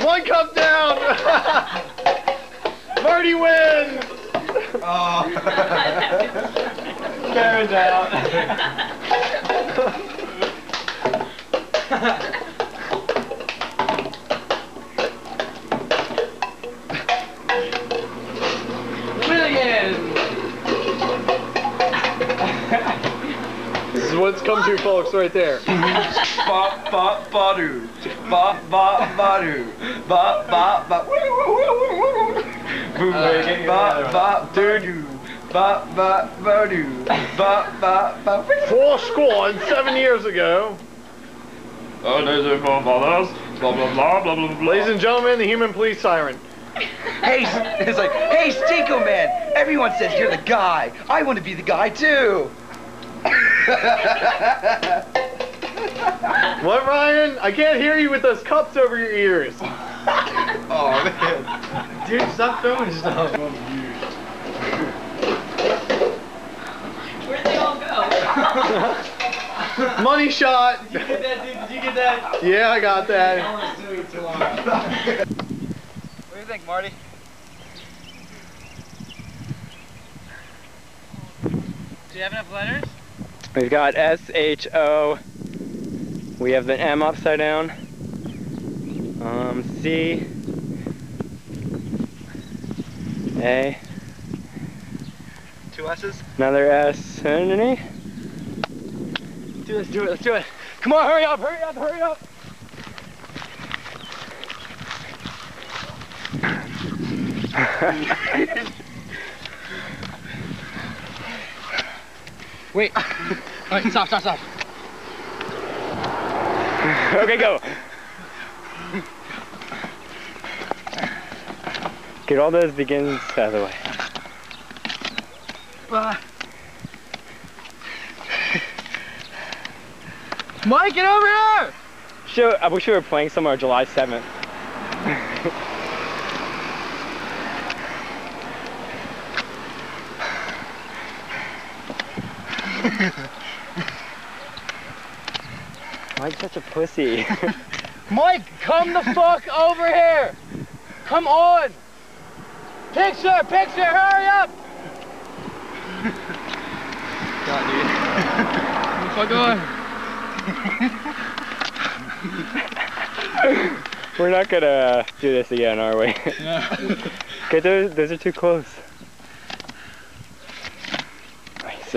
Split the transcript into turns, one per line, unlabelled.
One cup down! Marty wins!
Oh.
Karen's out. This is what it's come to, folks, right there.
Ba-ba-ba-doo. Ba-ba-ba-doo. Ba-ba-ba. Ba-ba-ba-doo. Ba-ba-ba-doo. Ba-ba-ba.
7 years ago.
Oh, there's a blah blah blah blah blah blah.
Ladies and gentlemen, the human police siren.
Hey, it's like, hey, Stinko Man, everyone says you're the guy. I want to be the guy too.
What, Ryan? I can't hear you with those cups over your ears.
Oh man.
Dude, stop throwing stuff.
Where'd they all go?
Money shot.
Did you get that, dude? Did you get that?
Yeah, I got that.
I was doing it too long.
What do you think, Marty?
Do you have enough letters?
We've got S-H-O. We have the M upside down. C. A.
2 S's?
Another S underneath.
Let's do it, let's do it. Come on, hurry up, hurry up, hurry up.
Wait. Alright, stop.
Okay, go. Get all those begins out of the way.
Mike, get over here!
I wish we were playing somewhere July 7th. Mike's such a pussy.
Mike, come the fuck over here! Come on! Picture, hurry up!
God, dude.
Fuck on.
We're not gonna do this again, are we?
No.
Okay, those are too close. Nice.